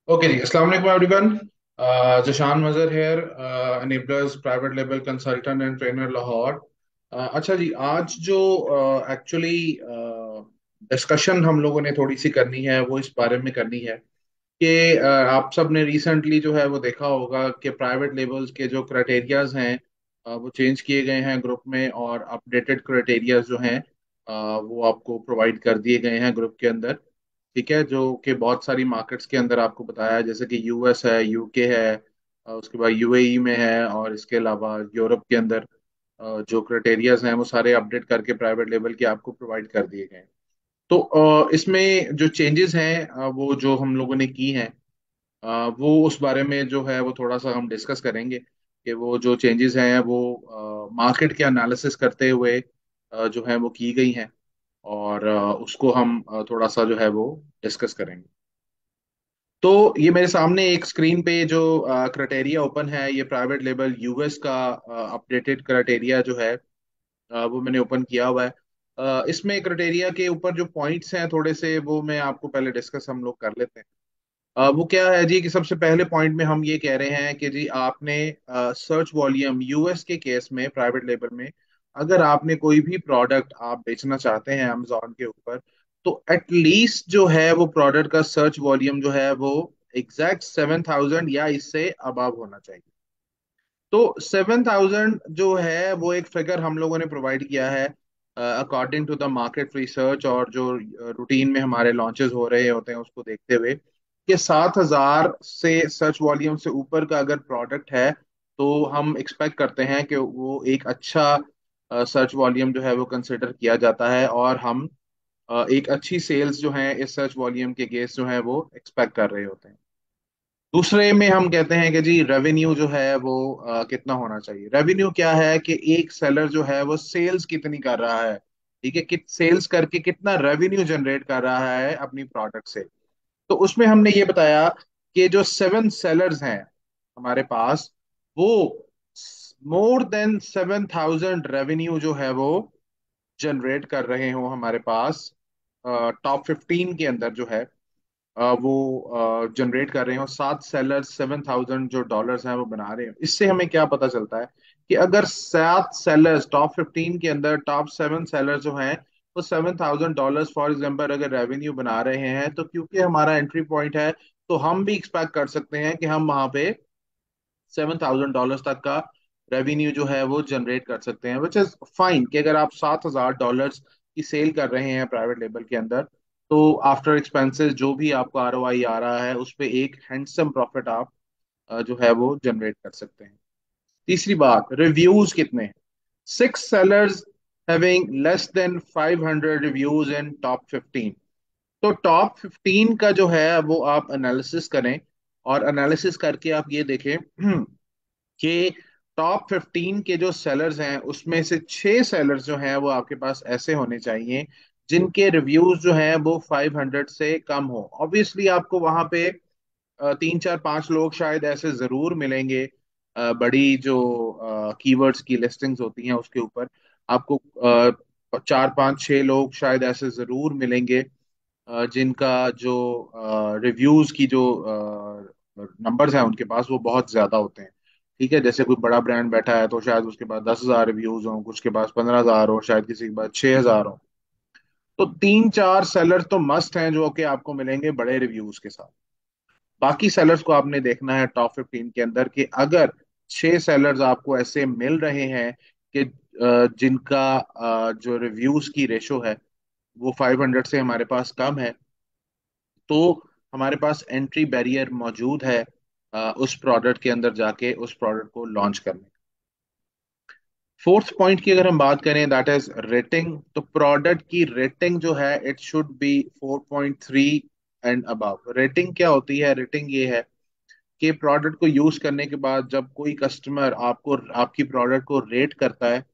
Okay जी, अस्सलाम वालेकुम everyone. Jashan Mazhar here, enablers private label consultant and trainer Lahore. अच्छा जी, आज जो एक्चुअली डिस्कशन हम लोगों ने थोड़ी सी करनी है वो इस बारे में करनी है कि आप सब ने रिसेंटली जो है वो देखा होगा कि प्राइवेट लेबल्स के जो क्राइटेरियाज हैं वो चेंज किए गए हैं ग्रुप में, और अपडेटेड क्राइटेरियाज जो हैं वो आपको प्रोवाइड कर दिए गए हैं ग्रुप के अंदर। ठीक है, जो कि बहुत सारी मार्केट्स के अंदर आपको बताया है, जैसे कि यूएस है, यूके है, उसके बाद यूएई में है, और इसके अलावा यूरोप के अंदर जो क्राइटेरियाज हैं वो सारे अपडेट करके प्राइवेट लेवल के आपको प्रोवाइड कर दिए गए हैं। तो इसमें जो चेंजेस हैं वो जो हम लोगों ने की हैं, वो उस बारे में जो है वो थोड़ा सा हम डिस्कस करेंगे कि वो जो चेंजेस हैं वो मार्केट के एनालिसिस करते हुए जो है वो की गई हैं, और उसको हम थोड़ा सा जो है वो डिस्कस करेंगे। तो ये मेरे सामने एक स्क्रीन पे जो क्राइटेरिया ओपन है, ये प्राइवेट लेबल यूएस का अपडेटेड क्राइटेरिया जो है वो मैंने ओपन किया हुआ है। इसमें क्राइटेरिया के ऊपर जो पॉइंट्स हैं थोड़े से वो मैं आपको पहले डिस्कस हम लोग कर लेते हैं। वो क्या है जी कि सबसे पहले पॉइंट में हम ये कह रहे हैं कि जी आपने सर्च वॉल्यूम यूएस के केस में प्राइवेट लेबल में, अगर आपने कोई भी प्रोडक्ट आप बेचना चाहते हैं अमेजोन के ऊपर, तो एटलीस्ट जो है वो प्रोडक्ट का सर्च वॉल्यूम जो है वो एग्जैक्ट 7,000 या इससे अबव होना चाहिए। तो 7,000 जो है वो एक फिगर हम लोगों ने प्रोवाइड किया है according to the market research, और जो रूटीन में हमारे लॉन्चेस हो रहे होते हैं उसको देखते हुए, कि 7,000 से सर्च वॉल्यूम से ऊपर का अगर प्रोडक्ट है तो हम एक्सपेक्ट करते हैं कि वो एक अच्छा सर्च वॉल्यूम जो है वो कंसिडर किया जाता है, और हम एक अच्छी सेल्स जो है इस सर्च वॉल्यूम के केस जो है वो एक्सपेक्ट कर रहे होते हैं। दूसरे में हम कहते हैं कि जी रेवेन्यू जो है वो कितना होना चाहिए। रेवेन्यू क्या है कि एक सेलर जो है वो सेल्स कितनी कर रहा है, ठीक है, कि सेल्स करके कितना रेवेन्यू जनरेट कर रहा है अपनी प्रोडक्ट से। तो उसमें हमने ये बताया कि जो 7 सेलर्स हैं हमारे पास, वो मोर देन 7,000 रेवेन्यू जो है वो जनरेट कर रहे हो हमारे पास, टॉप 15 के अंदर जो है वो जनरेट कर रहे हो। 7 सेलर्स 7,000 जो डॉलर्स हैं वो बना रहे हो। इससे हमें क्या पता चलता है कि अगर 7 सेलर्स टॉप 15 के अंदर टॉप 7 सेलर्स जो हैं वो $7,000 फॉर एग्जाम्पल अगर रेवेन्यू बना रहे हैं, तो क्योंकि हमारा एंट्री पॉइंट है, तो हम भी एक्सपेक्ट कर सकते हैं कि हम वहां पे $7,000 तक का रेवेन्यू जो है वो जनरेट कर सकते हैं, विच इज फाइन। कि अगर आप $7,000 की सेल कर रहे हैं प्राइवेट लेबल के अंदर, तो आफ्टर एक्सपेंसेस जो भी आपको आरओआई आ रहा है उस पे एक हैंडसम प्रॉफिट आप जो है वो जनरेट कर सकते हैं। तीसरी बात, रिव्यूज कितने हैं। 6 sellers having less than 500 reviews in top 15। तो टॉप 15 का जो है वो आप एनालिसिस करें, और एनालिसिस करके आप ये देखें कि टॉप 15 के जो सेलर्स हैं उसमें से 6 सेलर्स जो हैं वो आपके पास ऐसे होने चाहिए जिनके रिव्यूज जो हैं वो 500 से कम हो। ऑब्वियसली आपको वहां पे 3 4 5 लोग शायद ऐसे जरूर मिलेंगे, बड़ी जो कीवर्ड्स की लिस्टिंग्स होती हैं उसके ऊपर आपको 4 5 6 लोग शायद ऐसे जरूर मिलेंगे जिनका जो रिव्यूज की जो नंबर्स हैं उनके पास वो बहुत ज्यादा होते हैं। ठीक है, जैसे कोई बड़ा ब्रांड बैठा है तो शायद उसके पास 10,000 रिव्यूज हों, कुछ के पास 15,000 हो, शायद किसी के पास 6,000 हो। तो 3 4 सेलर्स तो मस्ट हैं जो कि आपको मिलेंगे बड़े रिव्यूज के साथ। बाकी सेलर्स को आपने देखना है टॉप 15 के अंदर कि अगर 6 सेलर्स आपको ऐसे मिल रहे हैं कि जिनका जो रिव्यूज की रेशो है वो 500 से हमारे पास कम है, तो हमारे पास एंट्री बैरियर मौजूद है उस प्रोडक्ट के अंदर जाके उस प्रोडक्ट को लॉन्च करने। फोर्थ पॉइंट की अगर हम बात करें, दैट इज रेटिंग। तो प्रोडक्ट की रेटिंग जो है it should be 4.3 and above. Rating क्या होती है? रेटिंग ये है कि प्रोडक्ट को यूज करने के बाद जब कोई कस्टमर आपको आपकी प्रोडक्ट को रेट करता है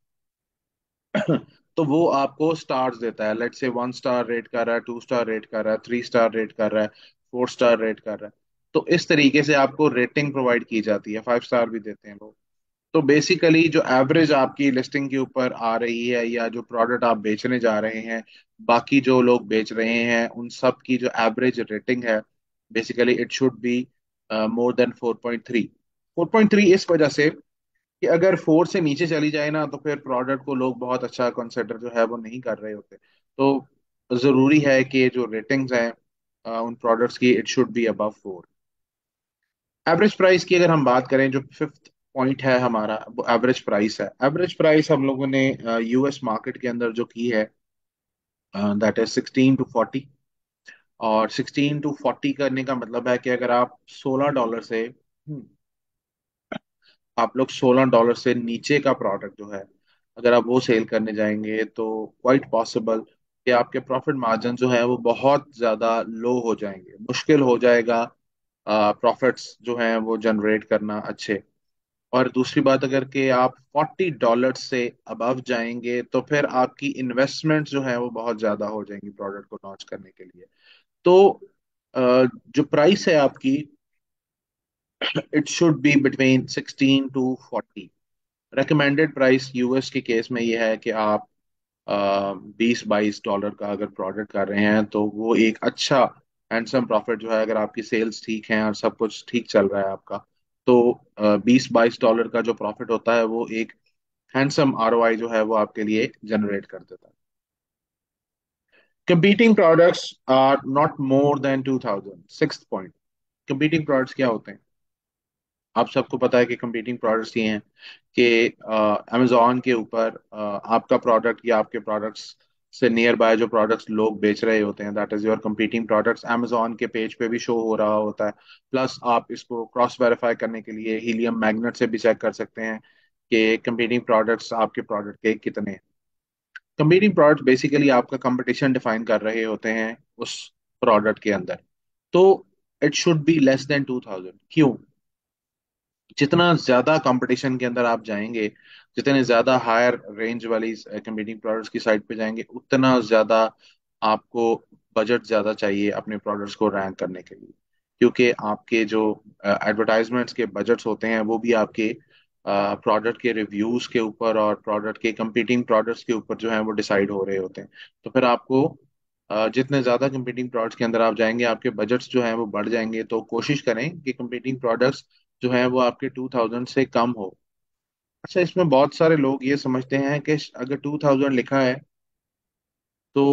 तो वो आपको स्टार्स देता है। लेट्स से 1 स्टार रेट कर रहा है, 2 स्टार रेट कर रहा है, 3 स्टार रेट कर रहा है, 4 स्टार रेट कर रहा है। तो इस तरीके से आपको रेटिंग प्रोवाइड की जाती है, 5 स्टार भी देते हैं लोग। तो बेसिकली जो एवरेज आपकी लिस्टिंग के ऊपर आ रही है, या जो प्रोडक्ट आप बेचने जा रहे हैं, बाकी जो लोग बेच रहे हैं उन सब की जो एवरेज रेटिंग है basically it should be more than 4.3। 4.3 इस वजह से कि अगर 4 से नीचे चली जाए ना तो फिर प्रोडक्ट को लोग बहुत अच्छा कंसिडर जो है वो नहीं कर रहे होते। तो जरूरी है कि जो रेटिंग्स हैं उन प्रोडक्ट्स की, it should be above 4। Average price की अगर हम बात करें, जो फिफ्थ पॉइंट है हमारा, वो एवरेज प्राइस है। एवरेज प्राइस हम लोगों ने यूएस मार्केट के अंदर जो की है, दैट इज 16 to 40। और 16 to 40 करने का मतलब है कि अगर आप $16 से आप लोग $16 से नीचे का प्रोडक्ट जो है, अगर आप वो सेल करने जाएंगे तो क्वाइट पॉसिबल कि आपके प्रॉफिट मार्जिन जो है वो बहुत ज़्यादा लो हो जाएंगे, मुश्किल हो जाएगा प्रॉफिट्स जो हैं वो जनरेट करना अच्छे। और दूसरी बात, अगर कि आप $40 से अबव जाएंगे तो फिर आपकी इन्वेस्टमेंट जो है वो बहुत ज़्यादा हो जाएंगी प्रोडक्ट को लॉन्च करने के लिए। तो जो प्राइस है आपकी, it should be between 16 to 40। recommended price US के केस में ये है कि आप 20-22 डॉलर का अगर प्रोडक्ट कर रहे हैं तो वो एक अच्छा हैंडसम प्रॉफिट जो है, अगर आपकी सेल्स ठीक हैं और सब कुछ ठीक चल रहा है आपका, तो 20-22 डॉलर का जो प्रॉफिट होता है वो एक हैंडसम आरओआई जो है वो आपके लिए जनरेट कर देता है। Competing products are not more than 2000। Sixth point, competing products क्या होते हैं? आप सबको पता है कि कंपीटिंग प्रोडक्ट्स ये हैं कि अमेजोन के ऊपर आपका प्रोडक्ट या आपके प्रोडक्ट्स से नियर बाय जो प्रोडक्ट्स लोग बेच रहे होते हैं, that is your competing products, Amazon के पेज पे भी शो हो रहा होता है। प्लस आप इसको क्रॉस वेरीफाई करने के लिए हीलियम मैग्नेट से भी चेक कर सकते हैं कि कंपीटिंग प्रोडक्ट्स आपके प्रोडक्ट के कितने हैं। कंपीटिंग प्रोडक्ट्स बेसिकली आपका कंपटीशन डिफाइन कर रहे होते हैं उस प्रोडक्ट के अंदर। तो it should be less than 2000। क्यों? जितना ज्यादा कंपटीशन के अंदर आप जाएंगे, जितने ज्यादा हायर रेंज वाली कंपीटिंग प्रोडक्ट्स की साइड पे जाएंगे, उतना ज्यादा आपको बजट ज्यादा चाहिए अपने प्रोडक्ट्स को रैंक करने के लिए। क्योंकि आपके जो एडवर्टाइजमेंट्स के बजट्स होते हैं वो भी आपके प्रोडक्ट के रिव्यूज के ऊपर और प्रोडक्ट के कंपीटिंग प्रोडक्ट्स के ऊपर जो है वो डिसाइड हो रहे होते हैं। तो फिर आपको जितने ज्यादा कंपीटिंग प्रोडक्ट्स के अंदर आप जाएंगे, आपके बजट्स जो हैं वो बढ़ जाएंगे। तो कोशिश करें कि कंपीटिंग प्रोडक्ट्स जो है वो आपके 2000 से कम हो। अच्छा, इसमें बहुत सारे लोग ये समझते हैं कि अगर 2000 लिखा है तो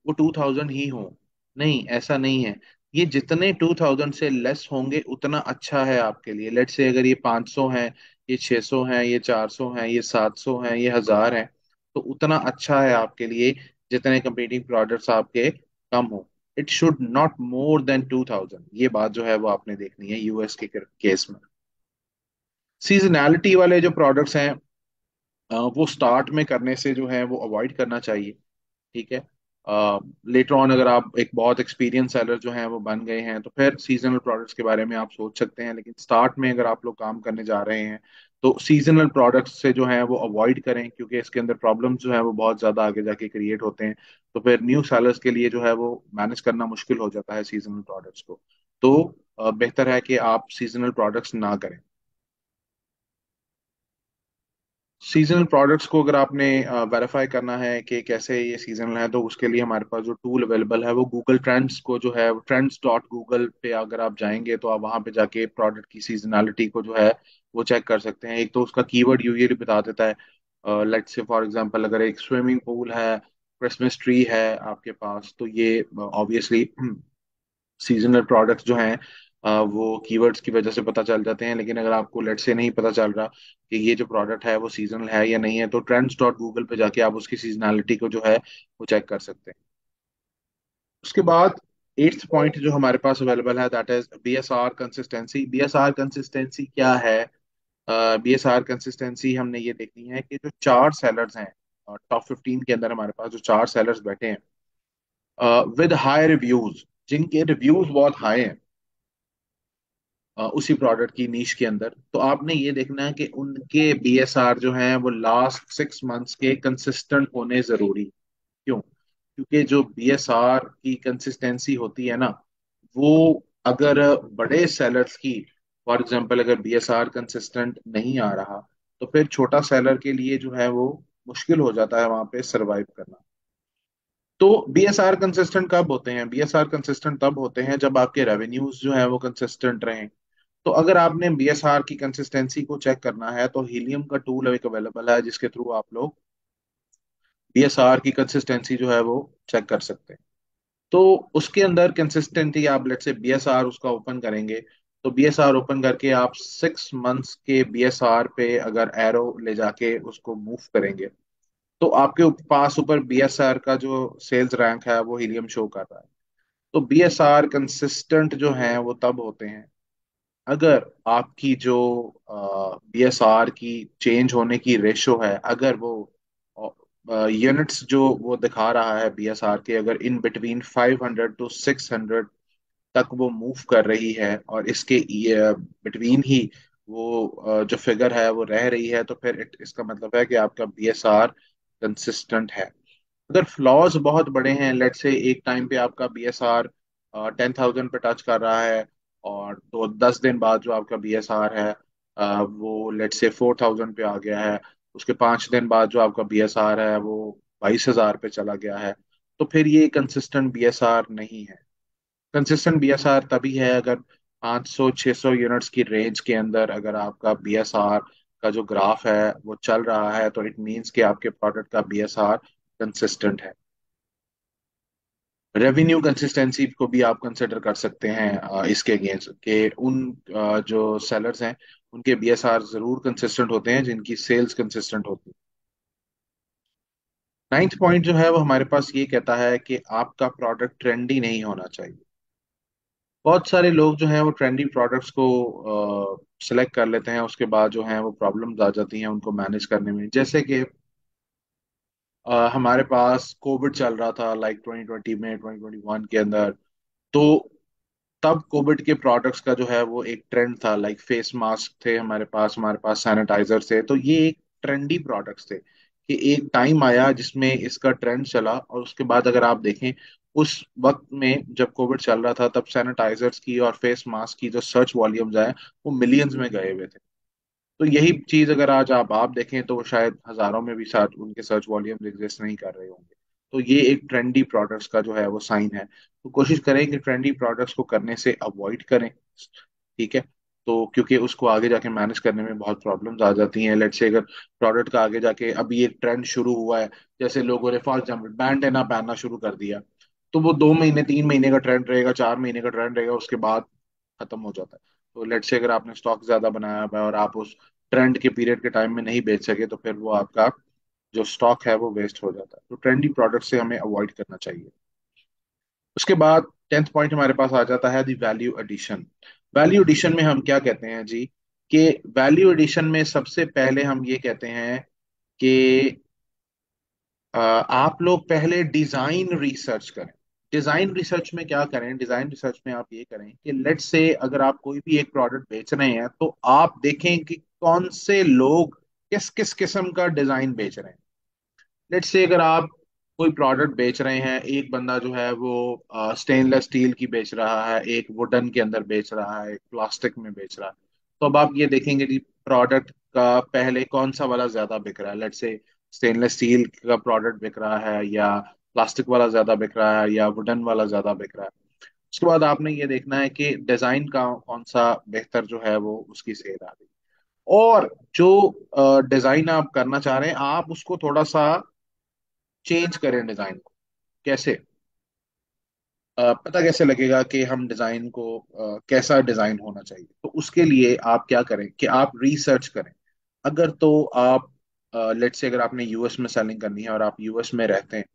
वो 2000 ही हो। नहीं, ऐसा नहीं है। ये जितने 2000 से लेस होंगे उतना अच्छा है आपके लिए। लेट्स से अगर ये 500 है, ये 600 है, ये 400 है, ये 700 है, ये 1000 है, तो उतना अच्छा है आपके लिए जितने कंपीटिंग प्रोडक्ट्स आपके कम हो। It should not more than 2000। ये बात जो है वो आपने देखनी है यूएस के केस में। सीजनैलिटी वाले जो प्रोडक्ट्स हैं वो स्टार्ट में करने से जो है वो अवॉइड करना चाहिए। ठीक है, लेटर ऑन अगर आप एक बहुत एक्सपीरियंस सेलर जो हैं वो बन गए हैं तो फिर सीजनल प्रोडक्ट्स के बारे में आप सोच सकते हैं। लेकिन स्टार्ट में अगर आप लोग काम करने जा रहे हैं तो सीजनल प्रोडक्ट्स से जो है वो अवॉइड करें, क्योंकि इसके अंदर प्रॉब्लम्स जो है वो बहुत ज़्यादा आगे जाके क्रिएट होते हैं। तो फिर न्यू सेलर्स के लिए जो है वो मैनेज करना मुश्किल हो जाता है सीजनल प्रोडक्ट्स को। तो बेहतर है कि आप सीजनल प्रोडक्ट्स ना करें। सीजनल प्रोडक्ट्स को अगर आपने वेरीफाई करना है कि कैसे ये सीजनल है, तो उसके लिए हमारे पास जो टूल अवेलेबल है वो गूगल ट्रेंड्स को जो है, trends.google पे अगर आप जाएंगे तो आप वहां पे जाके प्रोडक्ट की सीजनलिटी को जो है वो चेक कर सकते हैं। एक तो उसका कीवर्ड ये बता देता है, लेट्स से फॉर एग्जांपल अगर एक स्विमिंग पूल है, क्रिसमस ट्री है आपके पास, तो ये ऑब्वियसली सीजनल प्रोडक्ट्स जो हैं वो कीवर्ड्स की वजह से पता चल जाते हैं। लेकिन अगर आपको लेट से नहीं पता चल रहा कि ये जो प्रोडक्ट है वो सीजनल है या नहीं है, तो trends.google पे जाके आप उसकी सीजनैलिटी को जो है वो चेक कर सकते हैं। उसके बाद एट्थ पॉइंट जो हमारे पास अवेलेबल है, that is BSR consistency. BSR consistency क्या है? बीएसआर कंसिस्टेंसी हमने ये देखनी है कि जो चार सेलर्स हैं टॉप 15 के अंदर, हमारे पास जो चार सेलर्स बैठे हैं विद हाई रिव्यूज, जिनके रिव्यूज बहुत हाई हैं उसी प्रोडक्ट की नीश के अंदर, तो आपने ये देखना है कि उनके बीएसआर जो हैं वो लास्ट 6 मंथ्स के कंसिस्टेंट होने जरूरी। क्यों? क्योंकि जो बीएसआर की कंसिस्टेंसी होती है ना, वो अगर बड़े सेलर्स की, फॉर एग्जांपल अगर बीएसआर कंसिस्टेंट नहीं आ रहा, तो फिर छोटा सेलर के लिए जो है वो मुश्किल हो जाता है वहां पे सरवाइव करना। तो बीएसआर कंसिस्टेंट कब होते हैं? बीएसआर कंसिस्टेंट तब होते हैं जब आपके रेवेन्यूज जो है वो कंसिस्टेंट रहें। तो अगर आपने बीएसआर की कंसिस्टेंसी को चेक करना है तो हीलियम का टूल एक अवेलेबल है जिसके थ्रू आप लोग बीएसआर की कंसिस्टेंसी जो है वो चेक कर सकते हैं। तो उसके अंदर कंसिस्टेंटली आप लेट से बीएसआर उसका ओपन करेंगे। तो बीएसआर ओपन करके आप 6 मंथ्स के बीएसआर पे अगर एरो ले जाके उसको मूव करेंगे तो आपके पास ऊपर बीएसआर का जो सेल्स रैंक है वो हीलियम शो कर रहा है। तो बीएसआर कंसिस्टेंट जो है वो तब होते हैं अगर आपकी जो बीएसआर की चेंज होने की रेशो है, अगर वो यूनिट्स जो वो दिखा रहा है बीएसआर के, अगर इन बिटवीन 500 to 600 तक वो मूव कर रही है और इसके बिटवीन ही वो जो फिगर है वो रह रही है, तो फिर इसका मतलब है कि आपका बीएसआर कंसिस्टेंट है। अगर फ्लॉज बहुत बड़े हैं, लेट से एक टाइम पे आपका बीएसआर 10,000 पे टच कर रहा है और तो 10 दिन बाद जो आपका बीएसआर है वो लेट से 4,000 पे आ गया है, उसके 5 दिन बाद जो आपका बीएसआर है वो 22,000 पे चला गया है, तो फिर ये कंसिस्टेंट बीएसआर नहीं है। कंसिस्टेंट बीएसआर तभी है अगर 500-600 यूनिट्स की रेंज के अंदर अगर आपका बीएसआर का जो ग्राफ है वो चल रहा है, तो इट मींस कि आपके प्रोडक्ट का बीएसआर कंसिस्टेंट है। रेवेन्यू कंसिस्टेंसी को भी आप कंसिडर कर सकते हैं इसके अगेंस्ट के उन जो सेलर्स हैं उनके बीएसआर जरूर कंसिस्टेंट होते हैं जिनकी सेल्स कंसिस्टेंट होती है। नाइन्थ पॉइंट जो है वो हमारे पास ये कहता है कि आपका प्रोडक्ट ट्रेंडी नहीं होना चाहिए। बहुत सारे लोग जो हैं वो ट्रेंडी प्रोडक्ट्स को सिलेक्ट कर लेते हैं, उसके बाद जो है वो प्रॉब्लम्स आ जाती हैं उनको मैनेज करने में। जैसे कि हमारे पास कोविड चल रहा था लाइक 2020 में, 2021 के अंदर। तो तब कोविड के प्रोडक्ट्स का जो है वो एक ट्रेंड था, लाइक फेस मास्क थे हमारे पास सैनिटाइजर थे, तो ये एक ट्रेंडी प्रोडक्ट्स थे कि एक टाइम आया जिसमें इसका ट्रेंड चला। और उसके बाद अगर आप देखें उस वक्त में जब कोविड चल रहा था तब सैनिटाइजर्स की और फेस मास्क की जो सर्च वॉल्यूम्स आए वो मिलियंस में गए हुए थे। तो यही चीज अगर आज आप देखें तो शायद हजारों में भी साथ उनके सर्च वॉल्यूम्स एग्जिस्ट नहीं कर रहे होंगे। तो ये एक ट्रेंडी प्रोडक्ट्स का जो है वो साइन है। तो कोशिश करें कि ट्रेंडी प्रोडक्ट्स को करने से अवॉइड करें। ठीक है। तो क्योंकि उसको आगे जाके मैनेज करने में बहुत प्रॉब्लम्स आ जाती हैं। लेट्स से अगर प्रोडक्ट का आगे जाके अभी एक ट्रेंड शुरू हुआ है, जैसे लोगों ने फॉर एग्जाम्पल बैंडेना पहनना शुरू कर दिया, तो वो 2 महीने 3 महीने का ट्रेंड रहेगा, 4 महीने का ट्रेंड रहेगा, उसके बाद खत्म हो जाता है। तो लेट्स से अगर आपने स्टॉक ज्यादा बनाया हुआ है और आप उस ट्रेंड के पीरियड के टाइम में नहीं बेच सके तो फिर वो आपका जो स्टॉक है वो वेस्ट हो जाता है। तो ट्रेंडी प्रोडक्ट से हमें अवॉइड करना चाहिए। उसके बाद 10th पॉइंट हमारे पास आ जाता है दी वैल्यू एडिशन। वैल्यू एडिशन में हम क्या कहते हैं जी, कि वैल्यू एडिशन में सबसे पहले हम ये कहते हैं कि आप लोग पहले डिजाइन रिसर्च करें। डिजाइन रिसर्च में क्या करें? डिजाइन रिसर्च में आप ये करें कि लेट्स से अगर आप कोई भी एक प्रोडक्ट बेच रहे हैं तो आप देखें कि कौन से लोग किस किस किस्म का डिजाइन बेच रहे हैं। लेट्स से अगर आप कोई प्रोडक्ट बेच रहे हैं, एक बंदा जो है वो स्टेनलेस स्टील की बेच रहा है, एक वुडन के अंदर बेच रहा है, एक प्लास्टिक में बेच रहा है। तो अब आप ये देखेंगे कि प्रोडक्ट का पहले कौन सा वाला ज्यादा बिक रहा है। लेट्स से स्टेनलेस स्टील का प्रोडक्ट बिक रहा है या प्लास्टिक वाला ज्यादा बिक रहा है या वुडन वाला ज्यादा बिक रहा है। उसके बाद आपने ये देखना है कि डिजाइन का कौन सा बेहतर जो है वो उसकी सेल आ रही है। और जो डिजाइन आप करना चाह रहे हैं आप उसको थोड़ा सा चेंज करें डिजाइन को। कैसे? पता कैसे लगेगा कि हम डिजाइन को कैसा डिजाइन होना चाहिए? तो उसके लिए आप क्या करें कि आप रिसर्च करें। अगर तो आप लेट्स से अगर आपने यूएस में सेलिंग करनी है और आप यूएस में रहते हैं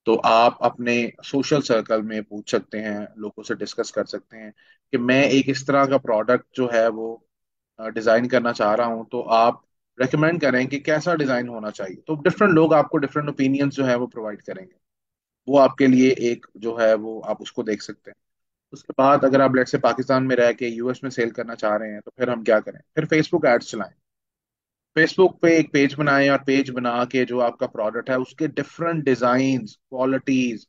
तो आप अपने सोशल सर्कल में पूछ सकते हैं, लोगों से डिस्कस कर सकते हैं कि मैं एक इस तरह का प्रोडक्ट जो है वो डिजाइन करना चाह रहा हूं, तो आप रेकमेंड करें कि कैसा डिजाइन होना चाहिए। तो डिफरेंट लोग आपको डिफरेंट ओपिनियंस जो है वो प्रोवाइड करेंगे। वो आपके लिए एक जो है वो आप उसको देख सकते हैं। उसके बाद अगर आप लेट से पाकिस्तान में रह के यूएस में सेल करना चाह रहे हैं तो फिर हम क्या करें? फिर फेसबुक एड्स चलाएं। फेसबुक पे एक पेज बनाएं और पेज बना के जो आपका प्रोडक्ट है उसके डिफरेंट डिजाइन्स, क्वालिटीज,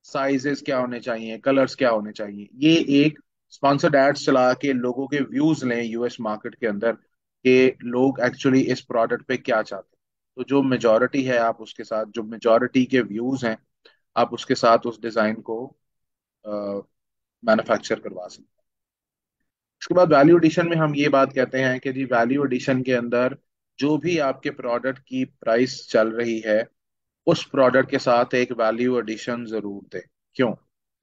साइजेस क्या होने चाहिए, कलर्स क्या होने चाहिए, ये एक स्पॉन्सर्ड एड्स चला के लोगों के व्यूज लें यूएस मार्केट के अंदर कि लोग एक्चुअली इस प्रोडक्ट पे क्या चाहते हैं। तो जो मेजोरिटी है आप उसके साथ जो मेजोरिटी के व्यूज हैं आप उसके साथ उस डिजाइन को मैन्युफैक्चर करवा सकते हैं। उसके बाद वैल्यू एडिशन में हम ये बात कहते हैं कि जी वैल्यू एडिशन के अंदर जो भी आपके प्रोडक्ट की प्राइस चल रही है उस प्रोडक्ट के साथ एक वैल्यू एडिशन जरूर दें। क्यों?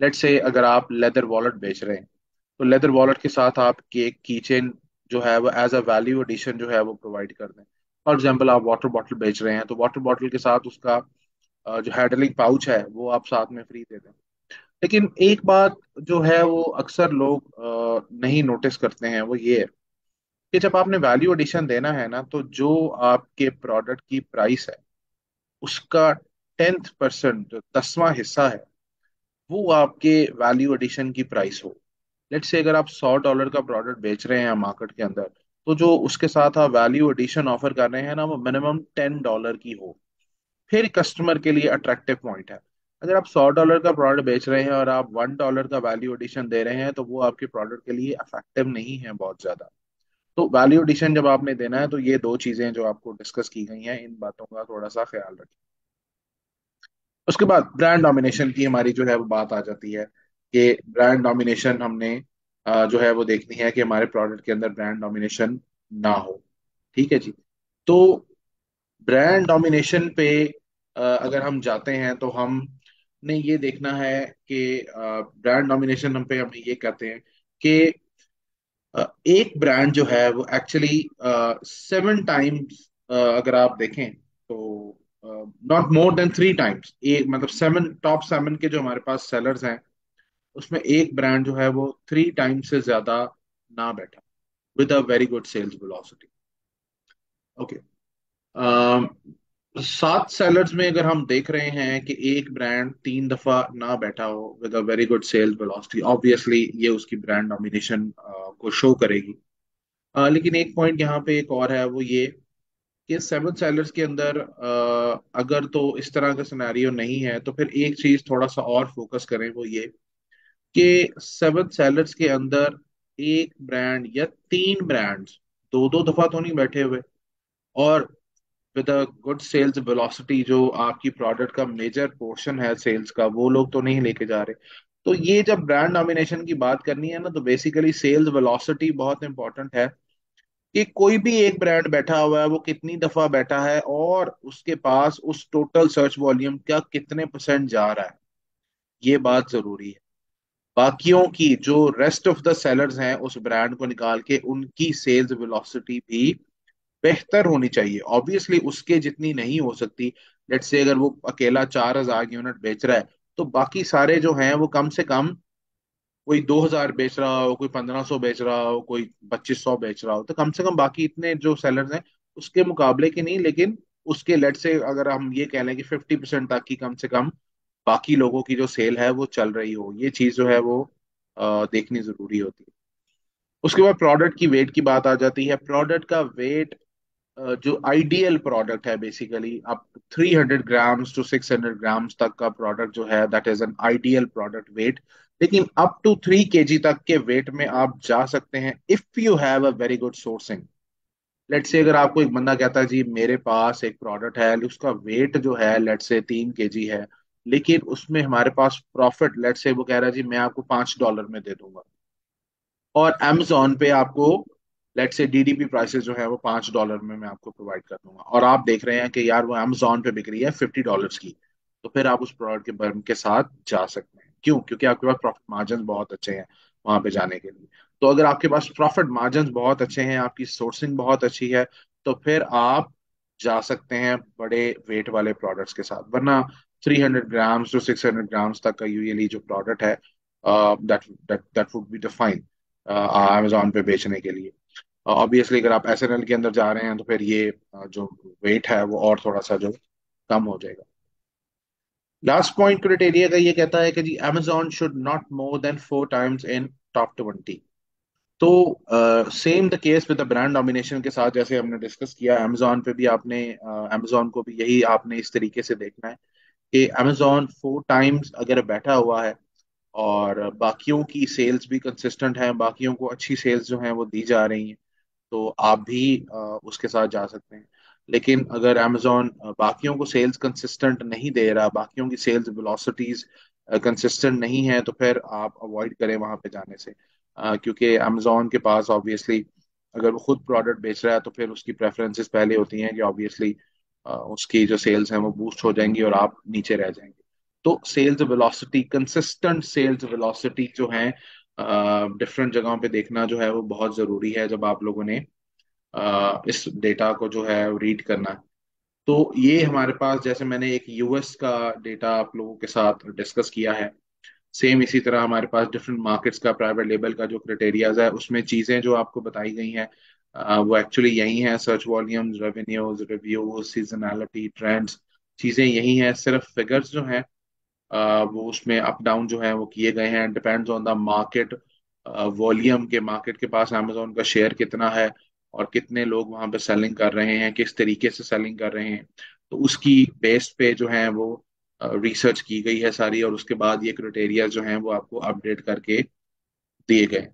लेट्स से अगर आप लेदर वॉलेट बेच रहे हैं तो लेदर वॉलेट के साथ आप केक की चेन जो है वो एज अ वैल्यू एडिशन जो है वो प्रोवाइड कर दें। फॉर एग्जाम्पल आप वाटर बॉटल बेच रहे हैं तो वाटर बॉटल के साथ उसका जो हैंडलिंग पाउच है वो आप साथ में फ्री दे दें। लेकिन एक बात जो है वो अक्सर लोग नहीं नोटिस करते हैं वो ये है कि जब आपने वैल्यू एडिशन देना है ना तो जो आपके प्रोडक्ट की प्राइस है उसका 10% जो 10वां हिस्सा है वो आपके वैल्यू एडिशन की प्राइस हो। लेट्स से अगर आप $100 का प्रोडक्ट बेच रहे हैं मार्केट के अंदर तो जो उसके साथ आप वैल्यू एडिशन ऑफर कर रहे हैं ना वो मिनिमम $10 की हो। फिर कस्टमर के लिए अट्रैक्टिव पॉइंट है। अगर आप $100 का प्रोडक्ट बेच रहे हैं और आप $1 का वैल्यू एडिशन दे रहे हैं तो वो आपके प्रोडक्ट के लिए अफेक्टिव नहीं है बहुत ज्यादा। तो वैल्यू एडिशन जब आपने देना है तो ये दो चीजें जो आपको डिस्कस की गई हैं इन बातों का थोड़ा सा ख्याल रखें। उसके बाद ब्रांड डोमिनेशन की हमारी जो है वो बात आ जाती है कि ब्रांड डोमिनेशन हमने जो है वो देखनी है कि हमारे प्रोडक्ट के अंदर ब्रांड डोमिनेशन ना हो। ठीक है जी। तो ब्रांड डोमिनेशन पे अगर हम जाते हैं तो हमने ये देखना है कि ब्रांड डोमिनेशन हम पे हम ये कहते हैं कि एक ब्रांड जो है वो एक्चुअली 7 टाइम्स अगर आप देखें तो नॉट मोर देन 3 टाइम्स एक मतलब टॉप 7 के जो हमारे पास सेलर्स हैं उसमें एक ब्रांड जो है वो 3 टाइम्स से ज्यादा ना बैठा with a very good sales velocity. Okay. 7 sellers में अगर हम देख रहे हैं कि एक ब्रांड 3 दफा ना बैठा हो with a very good sales velocity obviously ये उसकी ब्रांड डोमिनेशन को शो करेगी। लेकिन एक पॉइंट यहाँ पे एक और है वो ये कि 7 सेलर्स के अंदर अगर तो इस तरह का सिनेरियो नहीं है तो फिर एक चीज थोड़ा सा और फोकस करें वो ये कि 7 सेलर्स के अंदर एक ब्रांड या 3 ब्रांड्स दो दो दफा तो नहीं बैठे हुए और with a good sales velocity जो आपकी प्रोडक्ट का मेजर पोर्शन है सेल्स का वो लोग तो नहीं लेके जा रहे। तो ये जब ब्रांड नॉमिनेशन की बात करनी है ना तो बेसिकली सेल्स वेलोसिटी बहुत इंपॉर्टेंट है कि कोई भी एक ब्रांड बैठा हुआ है वो कितनी दफा बैठा है और उसके पास उस टोटल सर्च वॉल्यूम का कितने परसेंट जा रहा है। ये बात जरूरी है। बाकियों की जो रेस्ट ऑफ द सेलर्स हैं उस ब्रांड को निकाल के उनकी सेल्स वेलोसिटी भी बेहतर होनी चाहिए। ऑब्वियसली उसके जितनी नहीं हो सकती। लेट्स से अगर वो अकेला 4,000 यूनिट बेच रहा है तो बाकी सारे जो हैं वो कम से कम कोई 2,000 बेच रहा हो कोई 1,500 बेच रहा हो कोई 2,500 बेच रहा हो तो कम से कम बाकी इतने जो सेलर्स हैं उसके मुकाबले की नहीं लेकिन उसके लेट से अगर हम ये कह लें कि 50% तक की कम से कम बाकी लोगों की जो सेल है वो चल रही हो ये चीज जो है वो देखनी जरूरी होती है। उसके बाद प्रोडक्ट की वेट की बात आ जाती है। प्रोडक्ट का वेट जो आइडियल प्रोडक्ट है बेसिकली आप 300 ग्राम्स टू 600 ग्राम्स तक का प्रोडक्ट जो है that is an ideal product weight. लेकिन अप टू 3 kg तक के वेट में आप जा सकते हैं if you have a very good sourcing. Let's say अगर आपको एक बंदा कहता है जी मेरे पास एक प्रोडक्ट है उसका वेट जो है लेट्स से 3 kg है लेकिन उसमें हमारे पास प्रॉफिट लेट्स से वो कह रहा है जी मैं आपको $5 में दे दूंगा और Amazon पे आपको लेट से डीडीपी प्राइसेस जो है वो $5 में मैं आपको प्रोवाइड कर दूंगा और आप देख रहे हैं कि यार वो Amazon पे बिक रही है $50 की। तो फिर आप उस प्रोडक्ट के बर्म के साथ जा सकते हैं। क्यों? क्योंकि आपके पास प्रॉफिट मार्जिन बहुत अच्छे हैं वहां पे जाने के लिए। तो अगर आपके पास प्रॉफिट मार्जिन बहुत अच्छे हैं आपकी सोर्सिंग बहुत अच्छी है तो फिर आप जा सकते हैं बड़े वेट वाले प्रोडक्ट्स के साथ। वरना 300 ग्राम्स टू 600 ग्राम्स तक का यूजुअली जो प्रोडक्ट है that that that would be defined Amazon पे बेचने के लिए। ऑब्वियसली अगर आप एसएनएल के अंदर जा रहे हैं तो फिर ये जो वेट है वो और थोड़ा सा जो कम हो जाएगा। लास्ट पॉइंट क्राइटेरिया का ये कहता है कि जी Amazon should not more then 4 times in top 20। तो same the case with the brand domination के साथ जैसे हमने डिस्कस किया Amazon पे भी आपने Amazon को भी यही आपने इस तरीके से देखना है कि Amazon 4 टाइम्स अगर बैठा हुआ है और बाकियों की सेल्स भी कंसिस्टेंट हैं बाकियों को अच्छी सेल्स जो हैं वो दी जा रही हैं तो आप भी उसके साथ जा सकते हैं। लेकिन अगर अमेजोन बाकियों को सेल्स कंसिस्टेंट नहीं दे रहा, बाकियों की सेल्स वेलोसिटीज कंसिस्टेंट नहीं है, तो फिर आप अवॉइड करें वहां पे जाने से। क्योंकि अमेजोन के पास ऑब्वियसली अगर वो खुद प्रोडक्ट बेच रहा है तो फिर उसकी प्रेफरेंसेस पहले होती हैं कि ऑब्वियसली उसकी जो सेल्स हैं वो बूस्ट हो जाएंगी और आप नीचे रह जाएंगे। तो sales velocity, consistent sales velocity जो है डिफरेंट जगहों पे देखना जो है वो बहुत ज़रूरी है जब आप लोगों ने इस डेटा को जो है रीड करना है। तो ये हमारे पास, जैसे मैंने एक यूएस का डेटा आप लोगों के साथ डिस्कस किया है, सेम इसी तरह हमारे पास डिफरेंट मार्केट्स का प्राइवेट लेबल का जो क्राइटेरियाज है उसमें चीज़ें जो आपको बताई गई हैं वो एक्चुअली यही हैं। Search volumes, revenues, reviews, seasonality, trends, चीज़ें यही हैं। सिर्फ फिगर्स जो हैं वो उसमें अप डाउन जो है वो किए गए हैं, depends on the market volume, के मार्केट के पास अमेजोन का शेयर कितना है और कितने लोग वहां पे सेलिंग कर रहे हैं, किस तरीके से सेलिंग कर रहे हैं। तो उसकी बेस पे जो है वो रिसर्च की गई है सारी, और उसके बाद ये क्राइटेरिया जो हैं वो आपको अपडेट करके दिए गए।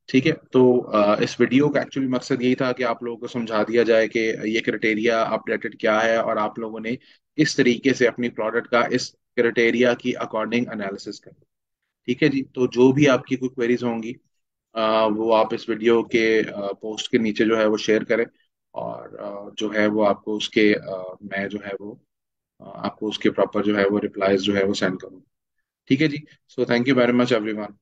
ठीक है, तो इस वीडियो का एक्चुअली मकसद यही था कि आप लोगों को समझा दिया जाए कि ये क्राइटेरिया अपडेटेड क्या है और आप लोगों ने किस तरीके से अपनी प्रोडक्ट का इस क्राइटेरिया की अकॉर्डिंग एनालिसिस करें। ठीक है जी, तो जो भी आपकी कोई क्वेरीज होंगी वो आप इस वीडियो के पोस्ट के नीचे जो है वो शेयर करें, और जो है वो आपको उसके मैं जो है वो आपको उसके प्रॉपर जो है वो रिप्लाईज जो है वो सेंड करूँ। ठीक है जी। So thank you very much everyone.